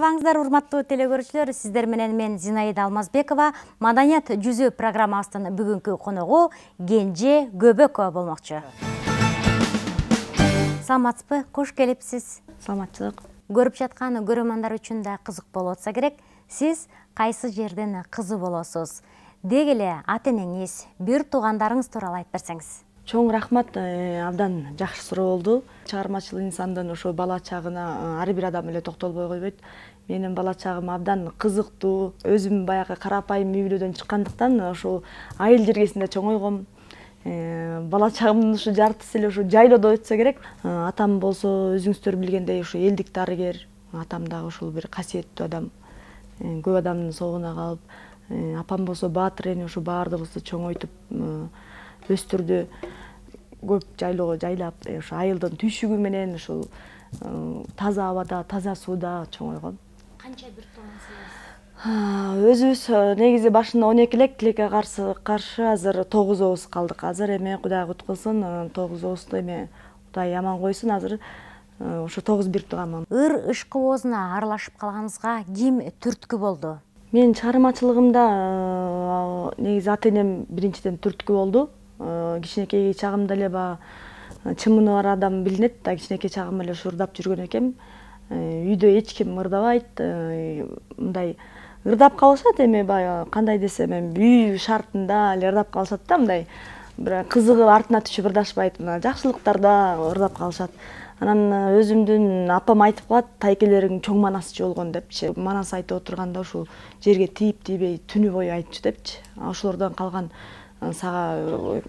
арбаңыздар, урматтуу телекөрүүчүлөр, сиздер менен мен Зинаида Алмазбекова. Маданият жүзү программасынын бүгүнкү коногу Кенже Көбөкова болмокчу. Саламатсызбы, кош келипсиз. Саламатчылык. Көрүп жаткан көрөрмандар үчүн да кызык болуп атса керек. Сиз кайсы жерден кызы болосуз? Деги эле ата энеңиз, бир туугандарыңыз тууралуу айтып берсеңиз. Чоң рахмат, абдан жакшы суроо болду. Чыгармачыл инсандын ошо бала чагына ар бир адам эле токтолбой койбойт. Менин бала чагым абдан кызыктуу, өзүм баягы карапайым үй бүлөдөн чыккандыктан ошо айыл жергесинде чоңойгом. Бала чагымдын ушу жартысы эле ушу жайлоодо өтсө керек. Атам болсо өзүңүздөр билгендей ушу элдик дарыгер. Атам дагы ушул бир касиеттүү адам. Көп адамдын соогуна калып, апам болсо баатыр эне ушу баардыгыбызды чоңойтуп өстүрдү. Көп жайлоого жайлап, ошо айылдын түйшүгү менен ушул таза абада, таза сууда чоңойгон. Канча бир туугансыз? Өзүбүз негизи башында 12 элек, тилекке каршы азыр 9 калдык. Азыр эме Кудай куткылсын, 9 эме Кудай аман койсун, азыр ошо 9 бир тууганмын. Ыр ышкыбоозуна аралашып калганыңызга ким түрткү болду? Мен чыгармачылыгымда негизи ата энем биринчиден түрткү болду. Кичинекей чагымда эле баягы чымыны бар адам билинет да, кичинекей чагым эле ырдап жүргөн экем. Үйдө эч ким ырдабайт, мындай ырдап калышат эми баягы кандай десем, эми үй шартында эле ырдап калышат да, мындай бир кызыгып артына түшүп ырдашпайт, мына жакшылыктарда ырдап калышат. Анан өзүмдүн апам айтып калат, тайкелериң чоң манасчы болгон депчи. Манас айтып отурганда ушул жерге тийип тийбей түнү бою айтчу депчи. Ошолордон калган сага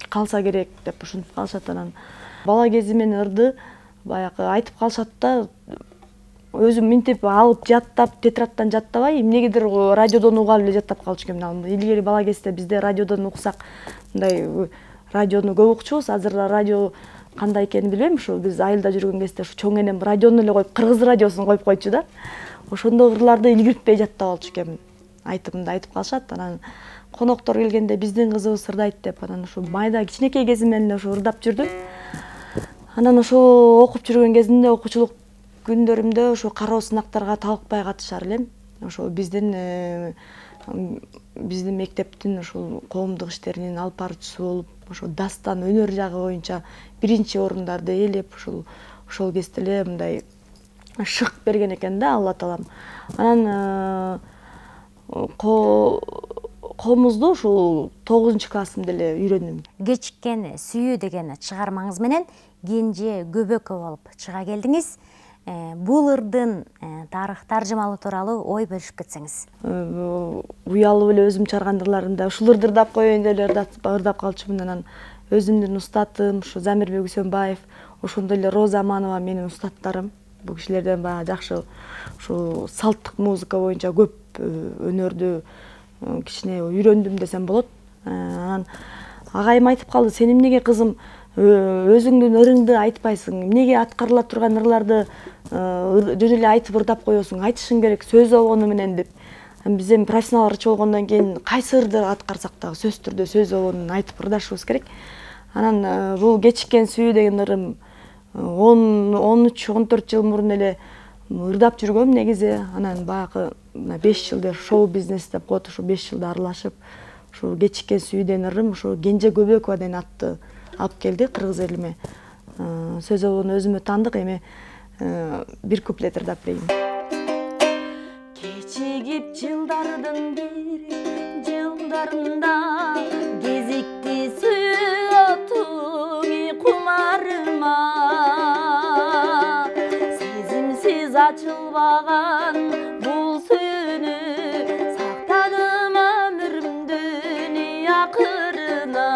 калса керек деп ушинтип калышат. Анан бала кезимен ырды баягы айтып калышат да, өзүм минтип алып жаттап, тетрадтан жаттабай, эмнегедир радиодон угап эле жаттап калчу экенмин. Илгери бала кезде бизде радиодон уксак, мындай радиону көп укчубуз. Азыр радио кандай экенин билбейм, ушу биз айылда жүргөн кезде ушу чоң энем радиону эле коюп, кыргыз радиосун коюп койчу да. Ошондо ырларды илгиртпей жаттап алчу экенмин. Айтымды айтып калышат. Анан коноктор келгенде биздин кызыбыз ырдайт деп, анан ушу майда кичинекей кезимден эле ушу ырдап жүрдүм. Анан ошо окуп жүргөн кезимде, окуучулук күндөрүмдө ошо кароо сынактарга талыкпай катышар элем. Ошо биздин мектептин ушул коомдук иштеринин алып баруучусу болуп, ошо дастан өнөр жагы боюнча биринчи орундарды ээлеп, ошол кезде эле мындай шык берген экен да Алла таалам. Анан комузду ушул 9-классымда эле үйрөндүм. Кечиккен сүйүү деген чыгармаңыз менен Кенже Көбөкова болуп чыга келдиңиз. Бул ырдын тарых таржымалы тууралуу ой бөлүшүп кетсеңиз. Уялып эле өзүм чыгарган ырларымда ушул ырды ырдап коеюн деп эле ырдап калчумун. Анан өзүмдүн устатым ушу Замирбек Үсөнбаев, ошондой эле Роза Аманова менин устаттарым. Бул кишилерден баягы жакшы ушу салттык музыка боюнча көп өнөрдү кичине үйрөндүм десем болот. Анан агайым айтып калды, сен эмнеге кызым өзүңдүн ырыңды айтпайсың, эмнеге аткарыла турган ырларды жөн эле айтып ырдап коесуң, айтышың керек сөз обону менен деп. Биз эми профессионал ырчы болгондон кийин кайсы ырды аткарсак дагы сөзсүз түрдө сөз обонун айтып ырдашыбыз керек. Анан бул кечиккен сүйүү деген ырым 13-14 жыл мурун эле ырдап жүргөм негизи. Анан баягы 5 жылда шоу бизнес деп коет, ушу 5 жылда аралашып, ушу кечиккен сүйүү деген ырым ушу Кенже Көбөкова деген атты алып келди кыргыз элиме. Сөз обону өзүмө таандык, эми бир куплет ырдап берейин. Кечигип жылдардын бир жылдарында кезикти сүйөтүң кумарыма, сезимсиз ачылбаган бул сүйүүнү сактадым өмүрүмдүн акырына.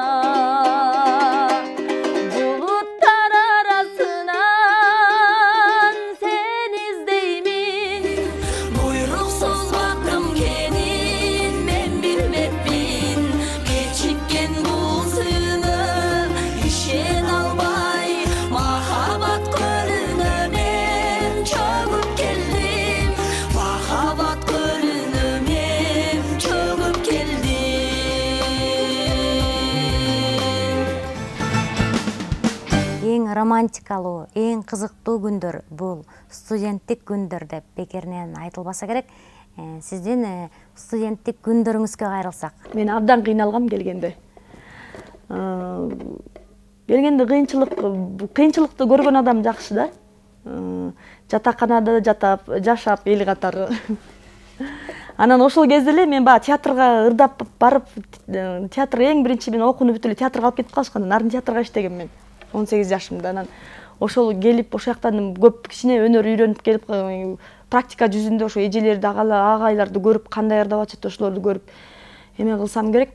романтикалуу, эң кызыктуу күндөр бул студенттик күндөр деп бекеринен айтылбаса керек. Сиздин студенттик күндөрүңүзгө кайрылсак. Мен абдан кыйналгам келгенде. Келгенде кыйынчылыкты көргөн адам жакшы да. Жатаканада жашап эл катары. Анан ошол кезде эле мен баягы театрга ырдап барып, театр эң биринчи мен окууну бүтүп эле театрга алып кетип калышкан. Нарын театрга иштегем мен 18 жашымда. Анан ошол келип ошол жактан көп кичине өнөр үйрөнүп келип, практика жүзүндө ошо эжелерди, агайларды көрүп, кандай ырдап атышат ошолорду көрүп эме кылсам керек.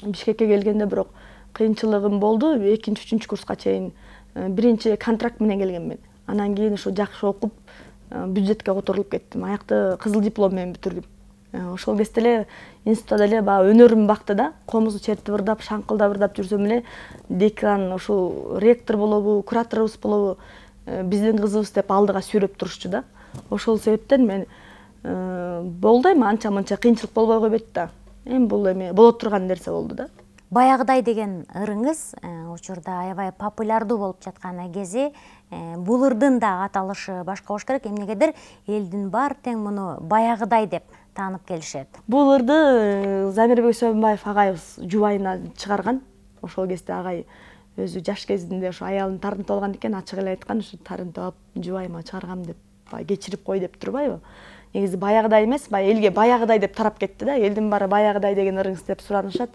Бишкекке келгенде бирок кыйынчылыгым болду. 2-3 курска чейин биринчи контракт менен келгем мен. Анан кийин ошо жакшы окуп, бюджетке которулуп кеттим. Аякты кызыл диплом менен бүтүрдүм. Ошол кезде эле институтта эле баягы өнөрүм бакты да. Комузду чертип ырдап, шаңкылдап ырдап жүрсөм эле декан, ошол ректор болобу, кураторубуз болобу, биздин кызыбыз деп алдыга сүйрөп турушчу да. Ошол себептен мен болду эми анча-мынча кыйынчылык болбой койбойт да. Эми бул эми боло турган нерсе болду да. Баягыдай деген ырыңыз учурда аябай популярдуу болуп жаткан кези, бул ырдын да аталышы башка болуш керек. Эмнегедир элдин баары тең муну баягыдай деп таанып келишет. Бул ырды Замирбек Сөбөнбаев агайыбыз жубайына чыгарган. Ошол кезде агай өзү жаш кезинде ошо аялын тарынтып алган экен, ачык эле айткан, ушу тарынтып алып жубайыма чыгаргам деп, кечирип кой деп турбайбы? Негизи баягыдай эмес, элге баягыдай деп тарап кетти да. Элдин баары баягыдай деген ырыңыз деп суранышат.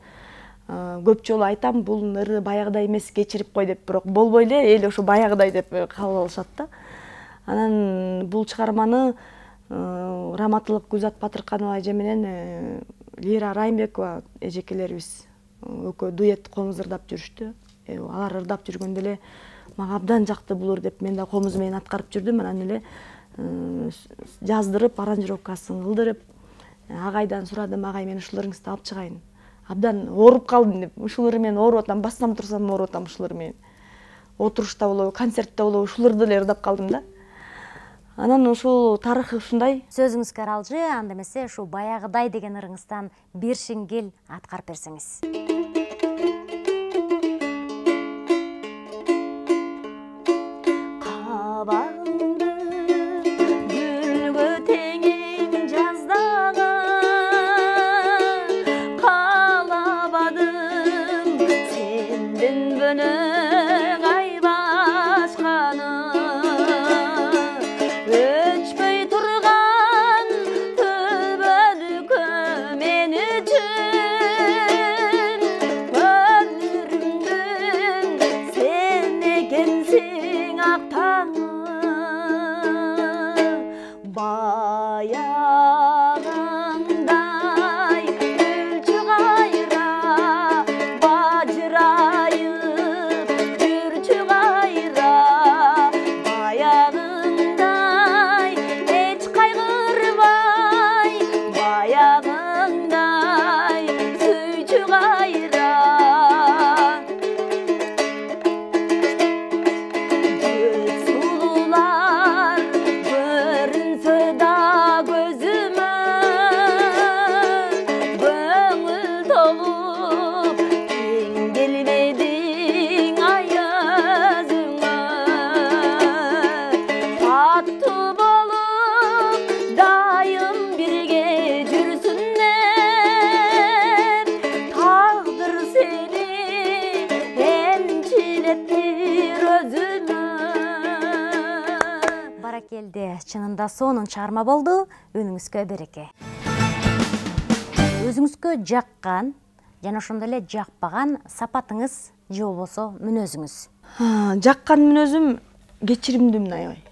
Көп жолу айтам, бул ыры баягыдай эмес, кечирип кой деп, бирок болбой эле эл ошо баягыдай деп кабыл алышат да. Анан бул чыгарманы Раматылык Гүлзат Батырканова эже менен Лира Райымбекова эжекелерибиз экөө дуэт комуз ырдап жүрүштү. Алар ырдап жүргөндө эле мага абдан жакты бул ыр деп мен да комуз менен аткарып жүрдүм. Анан эле жаздырып, аранжировкасын кылдырып, агайдан сурадым, агай мен ушул ырыңызды алып чыгайын. Абдан ооруп калдым деп. Ушул ыры менен ооруп атам, бассам турсам ооруп атам ушул ыры менен. Отурушта болобу, концертте болобу, ушул ырды эле ырдап калдым да. Анан ушул тарыхы ушундай. Сөзүңүзгө аралжы, анда эмесе ушу баягыдай деген ырыңыздан бир шиңгел аткарып берсеңиз. Чынында сонун чыгарма болду. Үнүңүзгө береке. Өзүңүзгө жаккан жана ошондой эле жакпаган сапатыңыз же болбосо мүнөзүңүз? Жаккан мүнөзүм кечиримдүүмүн аябай.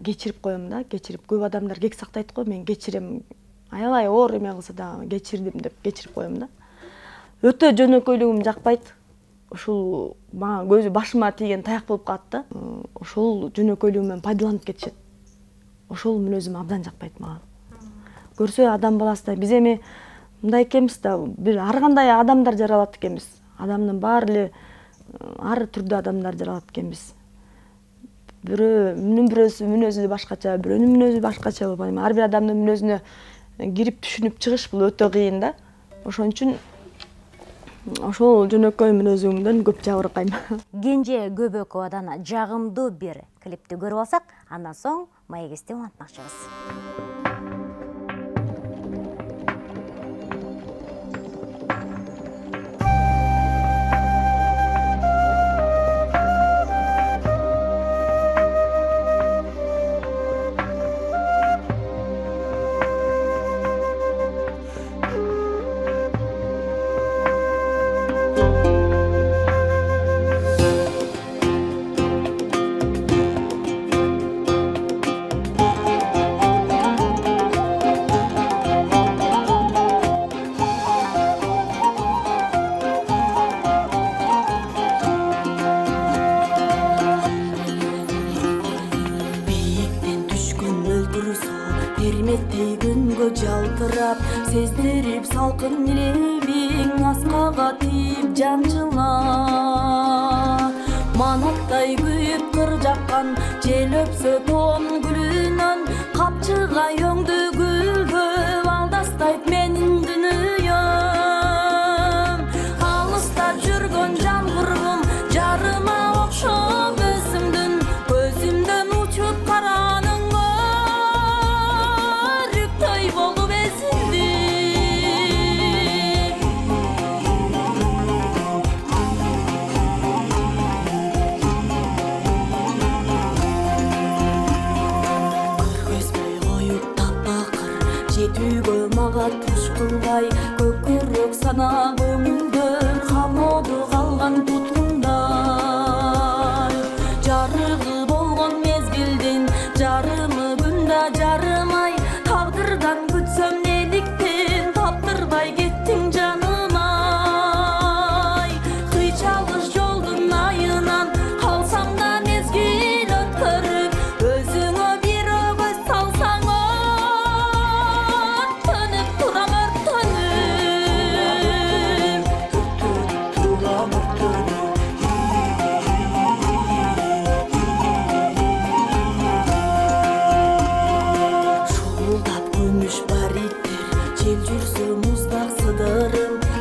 Кечирип коем да, кечирип. Көп адамдар кек сактайт го, мен кечирем. Аябай оор эме кылса да кечирдим деп кечирип коем да. Өтө жөнөкөйлүгүм жакпайт. Ушул мага көзү башыма тийген таяк болуп калат да. Ошол жөнөкөйлүгүмөн пайдаланып кетишет. Ошол мүнөзүм абдан жакпайт мага. Көрсө адам баласына биз эми мындай экенбиз да, бир ар кандай адамдар жаралат экенбиз. Адамдын баары эле ар түрдүү адамдар жаралат экенбиз. Бирөөсү мүнөзү башкача, бирөөнүн мүнөзү башкача болуп, ар бир адамдын мүнөзүнө кирип түшүнүп чыгыш бул өтө кыйын да. Ошон үчүн Ошол жөнөкөй мүнөзүңдөн көп жабыркайм. Кенже Көбөковандан жагымдуу бир клипти көрүп алсак, андан соң маегисти улантмакчыбыз. Эрметтей күнгө жалтырап, сездирип салкын лебиң аскага тийип жанчыла. Манаттай күйүп кыр жаккан жел өпсө тоон гүлүнөн, капчыга өңдү гүлгөп алдастайт менин дүнүйөм. Алыста жүргөн жан курбум жарыма окшоп көзүмдөн учуп караның жетүүгө мага туш кылбай, көкүрөк сана көңүлдөр камоодо калган туткундай. Жарыгы болгон мезгилдин жарымы күндө жарымай, тагдырдан күтсөм неликтен таптырбай кеттиң жанымай. Кыйчалгыч жолдун айынан калсам да мезгил өткөрүп, өзүңө бир өгөз салсаң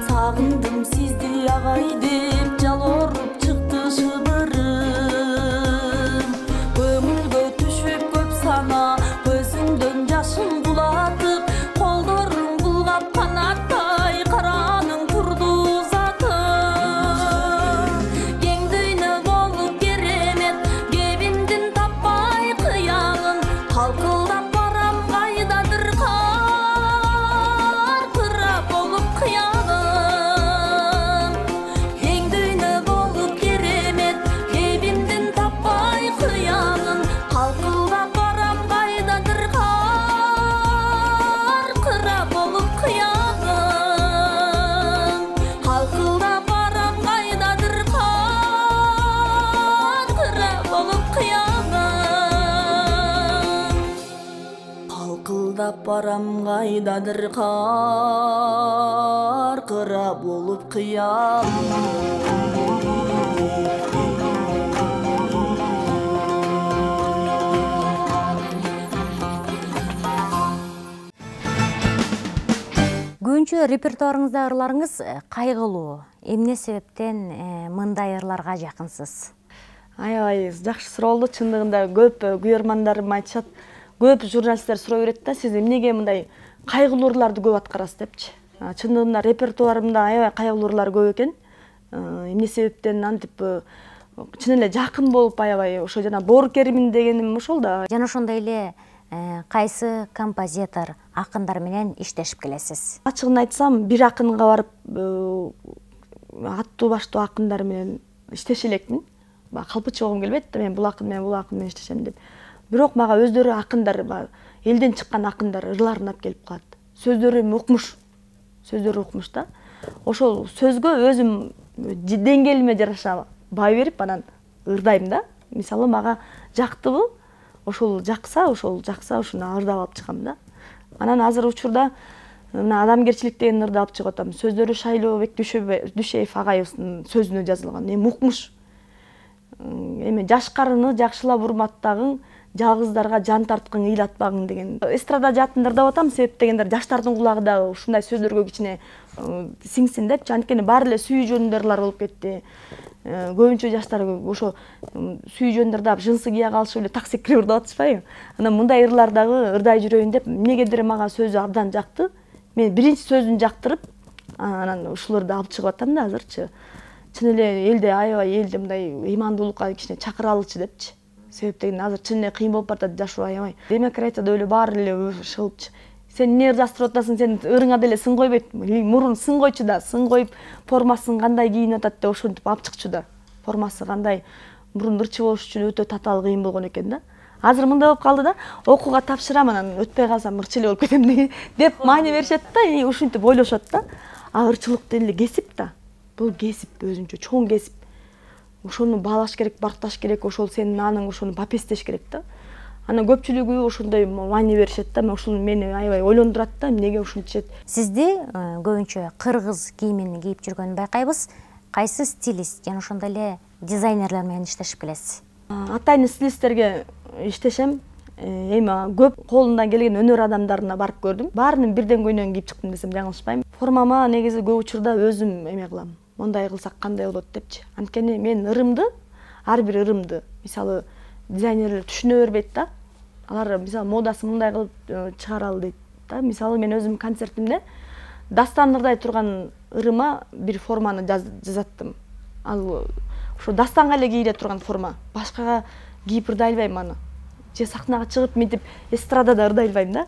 сагындым сизди агай деп жалоруп чыкты шыбырым. Көңүлгө түшүп көп сана, көзүңдөн жашың кулатып, колдоруң булгап канаттай караның турду узатып. Кең дүйнө болуп керемет, кебимдин таппай кыялын, калкылдап барам кайдадыр кыра болуп кыялын. Барам кайдадыр кыра болуп кыялым. Көбүнчө репертуарыңызда ырларыңыз кайгылуу. Эмне себептен мындай ырларга жакынсыз? Аябай жакшы суроо болду. Чындыгында көп күйөрмандарым айтышат, көп журналисттер сурай берет да, сиз эмнеге мындай кайгылуу ырларды көп аткарасыз депчи. Чындыгында репертуарымда аябай кайгылуу ырлар көп экен. Эмне себептен антип чын эле жакын болуп аябай ошо жана Боор Керимин дегеним ошол да. Жана ошондой эле кайсы композитор, акындар менен иштешип келесиз? Ачыгын айтсам, бир акынга барып аттуу баштуу акындар менен иштеше элекмин. Калпы чыгым келбейт да, мен бул акын менен иштешем деп. Бирок мага өздөрү акындар, элден чыккан акындар ырларын алып келип калат. Сөздөрү укмуш да. Ошол сөзгө өзүм деңгээлиме жараша бай берип анан ырдайм да. Мисалы мага жактыбы, ошол жакса ушуну ырдап алып чыгам да. Анан азыр учурда мына Адамгерчилик деген ырды алып чыгып атам. Сөздөрү Шайлообек Дүйшөев агайыбыздын сөзүнө жазылган. Эми укмуш. Эми жашкарыны жакшылап урматтагың, жалгыздарга жан тарткың ыйлатпагың деген. Эстрада жаатында ырдап атам, себеп дегендер жаштардын кулагы дагы ушундай сөздөргө кичине сиңсин депчи, анткени баары эле сүйүү жөнүндө ырлар болуп кетти. Көбүнчө жаштар ошо сүйүү жөнүндө ырдап жынсы кие калышып эле так секирип ырдап атышпайбы. Анан мындай ырлар дагы ырдай жүрөйүн деп, эмнегедир мага сөзү абдан жакты. Мен биринчи сөзүн жактырып, анан ушуларды алып чыгып атам да азырчы. Чын эле элде аябай элди мындай ыймандуулукка кичине чакыралычы депчи. Себеп деген азыр чын эле кыйын болуп баратат жашоо аябай. Демократияда эле баары эле шылыпчы. Сен эмне ырдастырып атасың, сен ырыңа деле сын койбойт. Мурун сын койчу да, сын коюп формасын кандай кийинип атат деп ошентип алып чыкчу да. Формасы кандай, мурун ырчы болуш үчүн өтө татаал кыйын болгон экен да. Азыр мындай болуп калды да, окууга тапшырам, анан өтпөй калсам ырчы эле болуп кетем деп маани беришет да, ушинтип ойлошот да. А ырчылык деле кесип да. Бул кесип өзүнчө чоң кесип. Ошону баалаш керек, бакташ керек, ошол сенин аның, ошону бапестеш керек да. Анан көпчүлүгү ошондой маани беришет да. Ушул мени аябай ойлондурат да, эмнеге ушинтишет. Сизди көбүнчө кыргыз кийимин кийип жүргөнүн байкайбыз. Кайсы стилист жана ошондой эле дизайнерлер менен иштешип келесиз? Атайын стилисттерге иштешем. Эми көп колундан келген өнөр адамдарына барып көрдүм. Баарынын бирден көйнөгүн кийип чыктым десем жаңылышпайм. Формама негизи көп учурда өзүм эме кылам. Мондай кылсак кандай болот депчи. Анткени мен ырымды, ар бир ырымды, мисалы, дизайнерлер түшүнө бербейт да. Алар мисалы модасын мындай кылып чыгаралы дейт да. Мисалы мен өзүм концертимде дастан ырдай турган ырыма бир форманы жазаттым. Ал ошо дастанга эле кийиле турган форма. Башкага кийип ырдай албайм аны. Же сахнага чыгып мынтип эстрадада ырдай албайм да.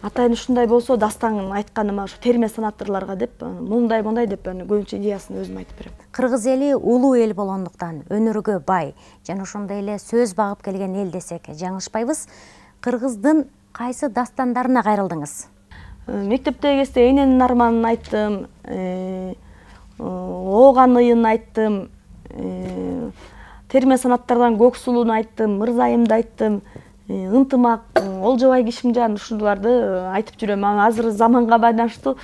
Атайын ушундай болсо дастан айтканыма ошо терме санаттырларга деп, мондай деп көбүнчө идеясын өзүм айтып берем. Кыргыз эли улуу эл болгондуктан өнөргө бай жана ошондой эле сөз багып келген эл десек жаңылышпайбыз. Кыргыздын кайсы дастандарына кайрылдыңыз? Мектептеги кезде эненин арманын айттым, ооган ыйын айттым, терме санаттардан көк сулууну айттым, мырзайымды айттым, ынтымак, Олжобай Кишимжан, ушуларды айтып жүрөм. Азыр заманга байланыштуу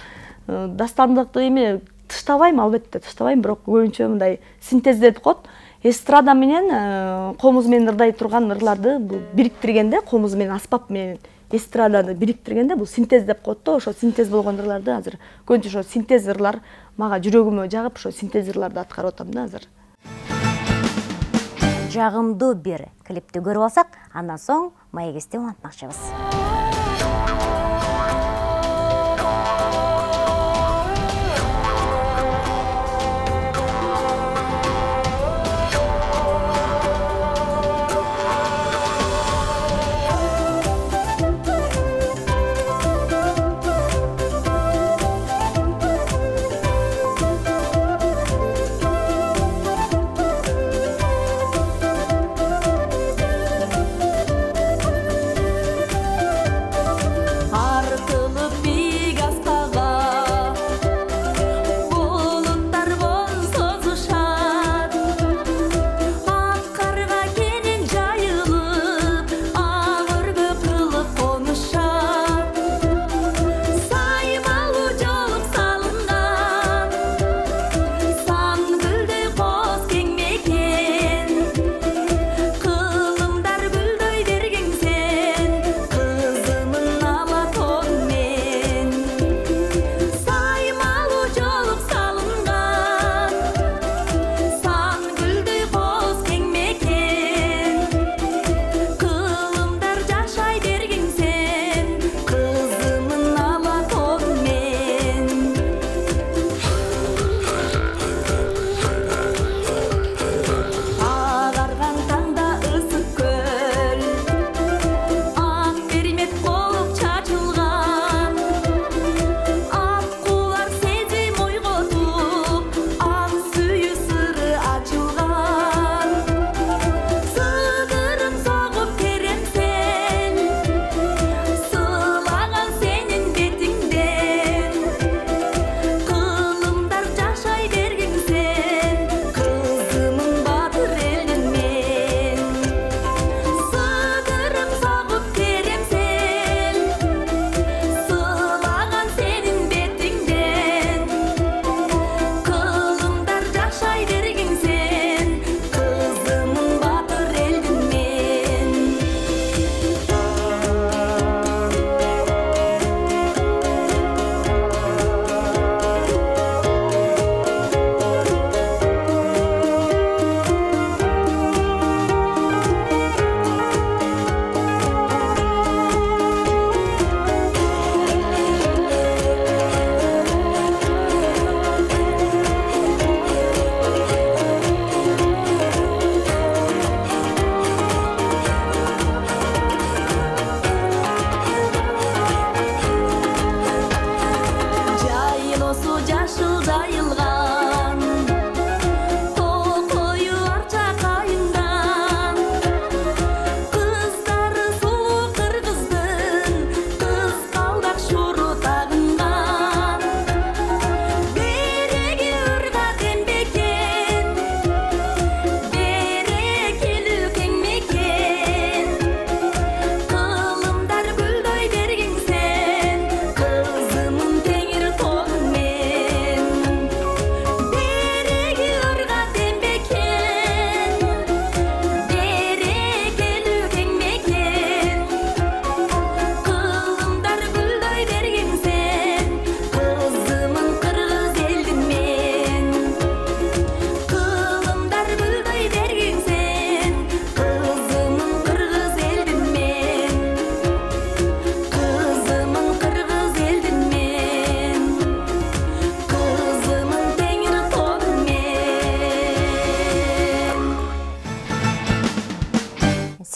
дастандыкты эми тыштабайм, албетте тыштабайм, бирок көбүнчө мындай синтездеп коет. Эстрада менен комуз менен ырдай турган ырларды бириктиргенде, комуз менен аспап менен эстраданы бириктиргенде бул синтез деп коет да. Ошо синтез болгон ырларды азыр көбүнчө ошо синтез ырлар мага жүрөгүмө жагып, ошо синтез ырларды аткарып атам да азыр. Жагымдуу бир клипти көрүп алсак, андан соң маегизди улантмакчыбыз.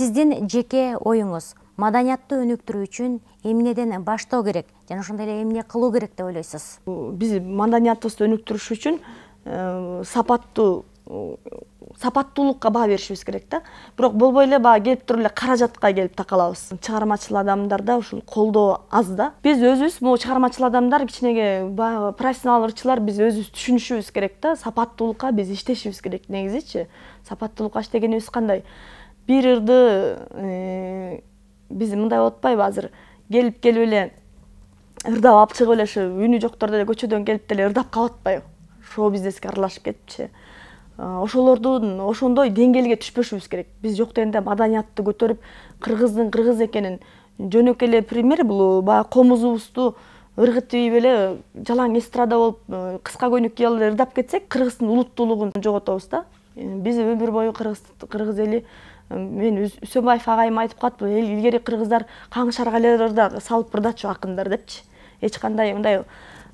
Сиздин жеке оюңуз маданиятты өнүктүрүү үчүн эмнеден баштоо керек жана ошондой эле эмне кылуу керек деп ойлойсуз? Биз маданиятыбызды өнүктүрүш үчүн сапаттуулукка баа беришибиз керек да. Бирок болбой эле баягы келип туруп эле каражатка келип такалабыз. Чыгармачыл адамдарда ушул колдоо аз да. Биз өзүбүз могу чыгармачыл адамдар кичинеге баягы профессионал ырчылар биз өзүбүз түшүнүшүбүз керек да. Сапаттуулукка биз иштешибиз керек негизичи. Сапаттуулукка иштегенибиз кандай? Бир ырды биз мындай болуп атпайбы азыр келип эле ырдап алып чыгып эле ушу үнү жокторду эле көчөдөн келип деле ырдап калып атпайбы? Шоу бизнеске аралашып кетипчи. Ошолордун ошондой деңгээлге түшпөшүбүз керек. Биз жок дегенде маданиятты көтөрүп, кыргыздын кыргыз экенин жөнөкөй эле пример бул баягы комузубузду ыргытып эле жалаң эстрада болуп, кыска көйнөк кийип алып эле ырдап кетсек, кыргыздын улуттуулугун жоготобуз да. Биз өмүр бою кыргыз эли, мен Үсөнбаев агайым айтып калат, илгери кыргыздар каңгы шаргалерде салып ырдачу акындар депчи. Эч кандай мындай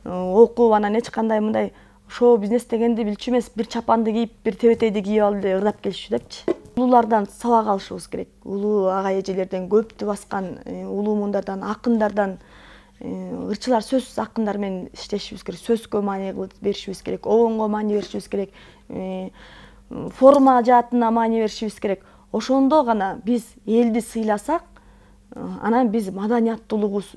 окуп, анан эч кандай мындай шоу бизнес дегенди билчү эмес, бир чапанды кийип, бир тебетейди кийип алып эле ырдап келишчү депчи. Улуулардан сабак алышыбыз керек. Улуу ага эжелерден, көптү баскан улуу муундардан, акындардан, ырчылар сөзсүз акындар менен иштешибиз керек. Сөзгө маани беришибиз керек, обонго маани беришибиз керек, форма жаатына маани беришибиз керек. Ошондо гана биз элди сыйласак, анан биз маданияттуулугубуз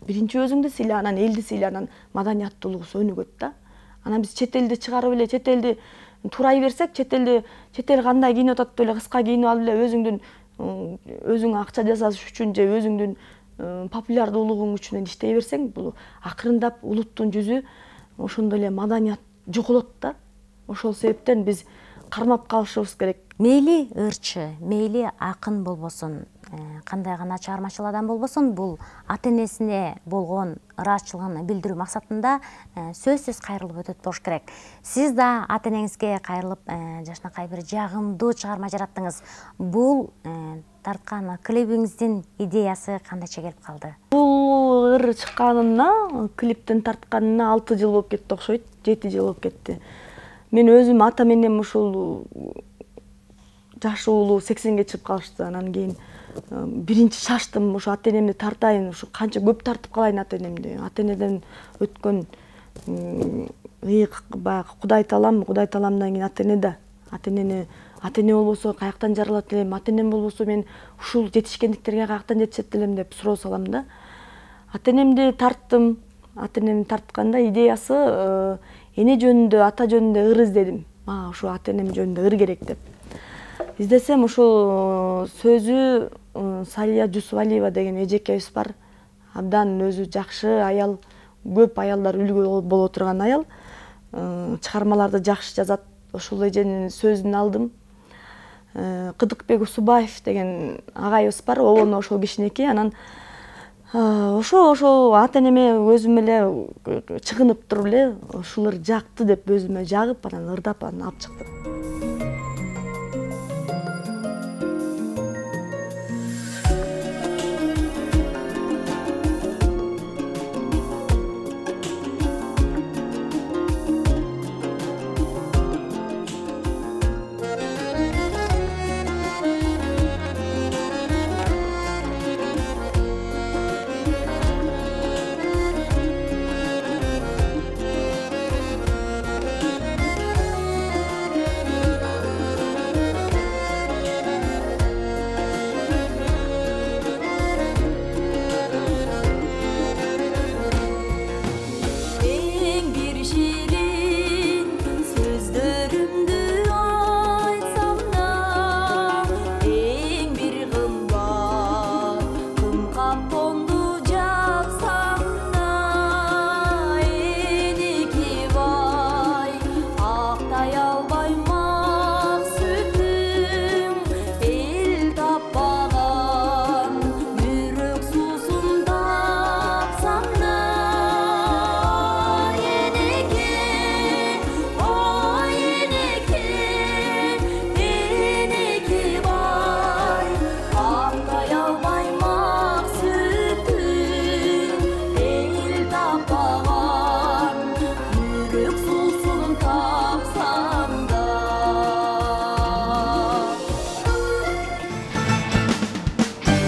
биринчи өзүңдү сыйла, анан элди сыйла, анан маданияттуулугубуз өнүгөт да. Анан биз чет элди чыгарып эле, чет элди турай берсек, чет эл кандай кийинип атат деп эле кыска кийинип алып эле өзүң акча жасаш үчүн же өзүңдүн популярдуулугуң үчүн иштей берсең, бул акырындап улуттун жүзү ошондой эле маданият жоголот да. Ошол себептен биз кармап калышыбыз керек. Мейли ырчы, мейли акын болбосун, кандай гана чыгармачыл адам болбосун, бул ата энесине болгон ыраазычылыгын билдирүү максатында сөзсүз кайрылып өтөт болуш керек. Сиз да ата энеңизге кайрылып, жашынакай бир жагымдуу чыгарма жараттыңыз. Бул тарткан клибиңиздин идеясы кандайча келип калды? Бул ыр чыкканына, клиптин тартканына 6 жыл болуп кетти окшойт, 7 жыл болуп кетти. Мен өзүм ата менен ушул жашы уулу 80ге чыгып калышты. Анан кийин биринчи шаштым, ушу ата энемди тартайын, ушу канча көп тартып калайын ата энемди. Ата энеден өткөн баягы Кудай тааламдан кийин ата эне да. Ата эне болбосо каяктан жаралат элем, ата энем болбосо мен ушул жетишкендиктерге каяктан жетишет элем деп суроо салам да. Ата энемди тарттым. Ата энемди тартканда идеясы эне жөнүндө, ата жөнүндө ыр издедим. Мага ушу ата энем жөнүндө ыр керек деп. Издесем ушул сөзү Салия Жусупалиева деген эжекебиз бар. Абдан өзү жакшы аял, көп аялдар үлгү боло турган аял. Чыгармаларды жакшы жазат. Ошол эженин сөзүн алдым. Кыдыкбек Усубаев деген агайыбыз бар, обону ошол кишинеки. Анан ошол ата энеме өзүм эле чыгынып туруп эле ушул ыр жакты деп өзүмө жагып, анан ырдап алып чыктым.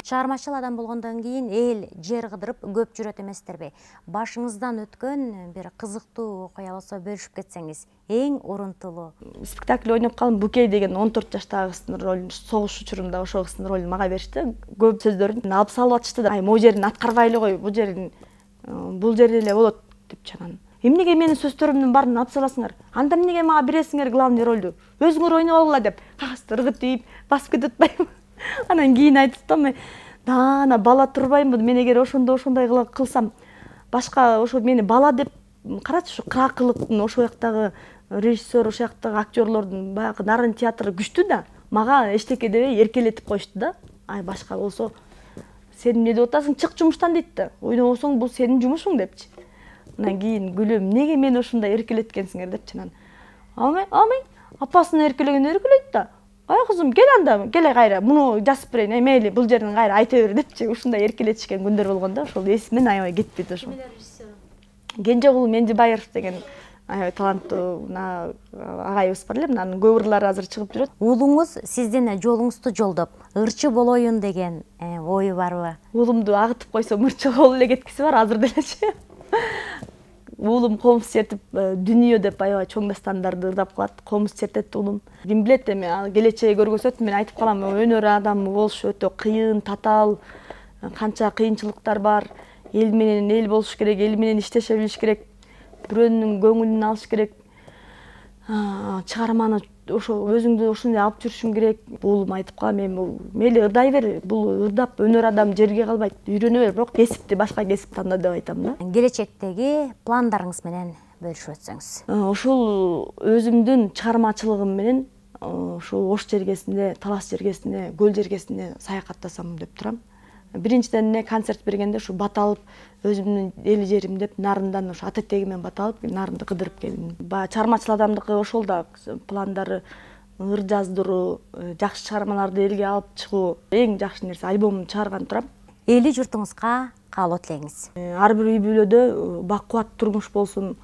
Чыгармачыл адам болгондон кийин эл жер кыдырып көп жүрөт эместерби? Башыңыздан өткөн бир кызыктуу окуя болсо бөлүшүп кетсеңиз, эң урунтулуу. Спектакль ойноп калдым. Букей деген 14 жаштагы кыздын ролун, согуш учурунда ошол кыздын ролун мага беришти. Көп сөздөрүн алып салып атышты да. Могу жерин аткарбайлы кой, бул жерин бул жерде эле болот деп чанан. Эмнеге менин сөздөрүмдүн баарын алып саласыңар? Анда эмнеге мага бересиңер главный ролду? Өзүңөр ойноп алгыла деп кагазды ыргытып, басып кетип атпаймынбы? Анан кийин айтып атам, ана бала турбаймынбы? Мен эгер ошондой кылсам, башка ошо мени бала деп карачы, ушу кыракылыктын ошол жактагы режиссер, ошол жактагы актерлордун баягы нарын театры күчтүү да. Мага эчтеке дебей эркелетип коюшту да. Ай башка болсо, сен эмне деп атасың? Чык жумуштан дейт да. Ойнобосоң бул сенин жумушуң депчи. Анан кийин күлөм, эмнеге мени ушундай эркелеткенсиңер депчи. Анан амай, апасын эркелейт да. Ай кызым, кел анда, келе кайра, муну жазып берейин, мейли, бул жерин кайра айта бер депчи. Ушундай эркелетишкен күндөр болгондо, ошол эсимден аябай кетпейт ошол. Кенжегул Мендибаев деген аябай таланттуу агайыбыз бар эле, анын көп ырлары азыр чыгып жүрөт. Уулуңуз сиздин жолуңузду жолдоп, ырчы болоюн деген ою барбы? Уулумду агытып койсом ырчы болуп эле кеткиси бар азыр делечи. Уулум комуз чертип, дүнүйө деп аябай чоң дастандарды ырдап калат. Комуз чертет уулум. Ким билет эми келечеги көргөзөт, мен айтып калам, өнөр адамы болуш өтө кыйын, татаал, канча кыйынчылыктар бар. Эл менен эл болуш керек, эл менен иштеше билиш керек, бирөөнүн көңүлүн алыш керек. Чыгарманы ошо өзүңдү ушундай алып жүрүшүң керек. Уулум айтып калам, эми мейли ырдай бер, бул ырдап өнөр адам жерге калбайт, үйрөнө бер, бирок кесипти башка кесип танда деп айтам да. Келечектеги пландарыңыз менен бөлүшүп өтсөңүз. Ушул өзүмдүн чыгармачылыгым менен ушул Ош жергесинде, Талас жергесинде, Көл жергесинде саякаттасам деп турам. Биринчиден концерт бергенде ушу бат алып, өзүмдүн эл жерим деп нарындан ушу ата тегимен бат алып, нарынды кыдырып келдим. Баягы чыгармачыл адамдыкы ошол да пландары, ыр жаздыруу, жакшы чыгармаларды элге алып чыгуу, эң жакшы нерсе альбомду чыгарган турам. Эли журтуңузга каалоо тилейңиз. Ар бир үй бүлөдө бакубат турмуш болсун.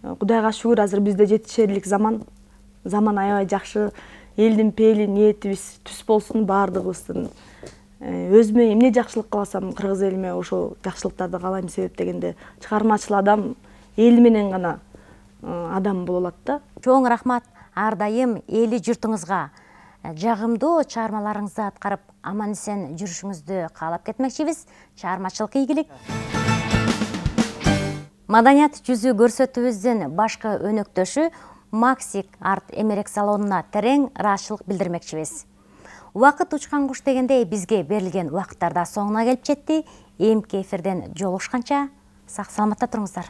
Кудайга шүгүр, азыр бизде жетишерлик заман аябай жакшы. Элдин пейили, ниетибиз түз болсун баардыгыбыздын. Өзүмө эмне жакшылык кыласам, кыргыз элиме ошол жакшылыктарды каалайм. Себеп дегенде чыгармачыл адам эл менен гана адам боло алат да. Чоң рахмат, ар дайым эли журтуңузга жагымдуу чыгармаларыңызды аткарып, аман эсен жүрүшүңүздү каалап кетмекчибиз. Чыгармачылык ийгилик. Маданият жүзү көрсөтүүбүздүн башкы өнөктөшү Максик арт эмерек салонуна терең ыраазычылык билдирмекчибиз. Убакыт учкан куш дегендей бизге берилген убакыттар да соңуна келип жетти. Эмки эфирден жолугушканча сак саламатта туруңуздар.